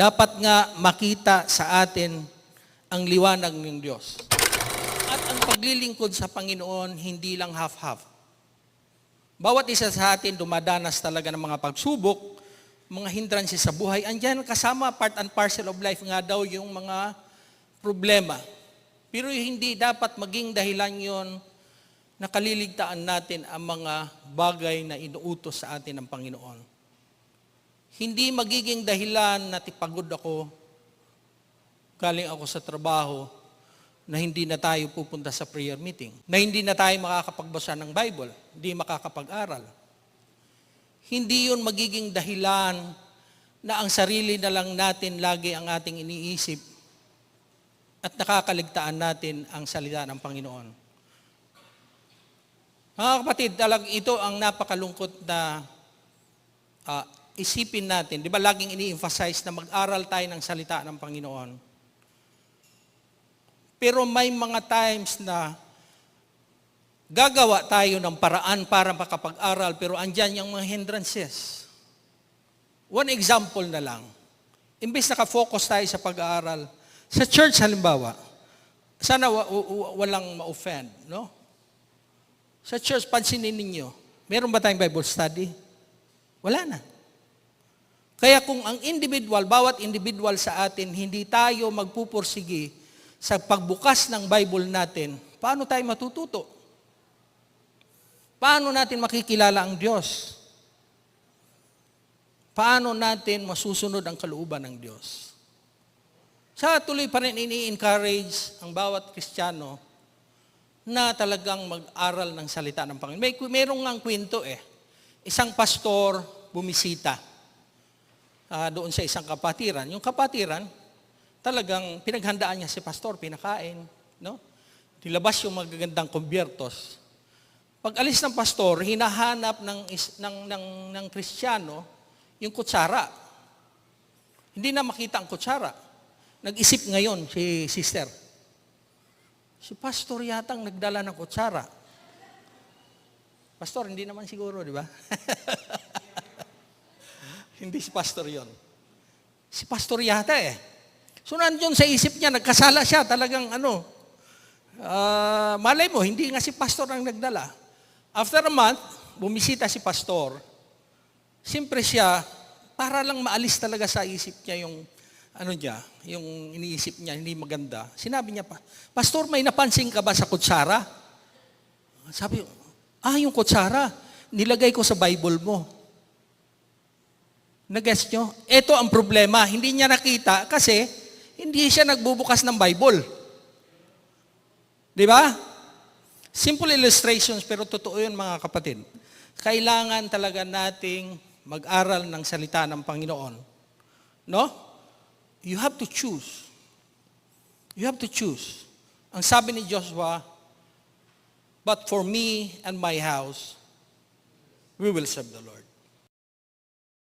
Dapat nga makita sa atin ang liwanag ng Diyos. At ang paglilingkod sa Panginoon, hindi lang half-half. Bawat isa sa atin dumadanas talaga ng mga pagsubok, mga hindrances sa buhay. Andiyan kasama part and parcel of life nga daw yung mga problema. Pero hindi dapat maging dahilan yon na kaliligtaan natin ang mga bagay na inuutos sa atin ng Panginoon. Hindi magiging dahilan na pagod ako, galing ako sa trabaho, na hindi na tayo pupunta sa prayer meeting, na hindi na tayo makakapagbasa ng Bible, hindi makakapag-aral. Hindi yun magiging dahilan na ang sarili na lang natin lagi ang ating iniisip at nakakaligtaan natin ang salita ng Panginoon. Mga kapatid, ito ang napakalungkot na isipin natin. Di ba laging ini-emphasize na mag-aral tayo ng salita ng Panginoon? Pero may mga times na gagawa tayo ng paraan para makapag-aral, pero andyan yung mga hindrances. One example na lang. Imbes nakafocus tayo sa pag-aaral, sa church halimbawa, sana walang ma-offend, no? Sa church, pansinin ninyo, meron ba tayong Bible study? Wala na. Kaya kung ang individual, bawat individual sa atin, hindi tayo magpupursige sa pagbukas ng Bible natin, paano tayo matututo? Paano natin makikilala ang Diyos? Paano natin masusunod ang kalooban ng Diyos? Sa tuloy pa rin ini-encourage ang bawat Kristiyano na talagang mag-aral ng salita ng Panginoon. Mayroong nga kwento Isang pastor bumisita doon sa isang kapatiran. Yung kapatiran, talagang pinaghandaan niya si pastor, pinakain, no? Nilabas yung magagandang kubyertos. Pag alis ng pastor, hinahanap ng Kristiyano yung kutsara. Hindi na makita ang kutsara. Nag-isip ngayon si sister. Si pastor yatang nagdala ng kutsara. Pastor, hindi naman siguro, di ba? Hindi si pastor yon. Si pastor yata So nandiyon sa isip niya, nagkasala siya, talagang malay mo, hindi nga si pastor ang nagdala. After a month, bumisita si pastor. Siyempre siya, para lang maalis talaga sa isip niya yung iniisip niya, hindi maganda. Sinabi niya pa, Pastor, may napansin ka ba sa kutsara? Sabi, yung kutsara, nilagay ko sa Bible mo. Nag-guess nyo? Ito ang problema. Hindi niya nakita kasi hindi siya nagbubukas ng Bible. Di ba? Simple illustrations pero totoo yun mga kapatid. Kailangan talaga nating mag-aral ng salita ng Panginoon. No? You have to choose. You have to choose. Ang sabi ni Joshua, but for me and my house, we will serve the Lord.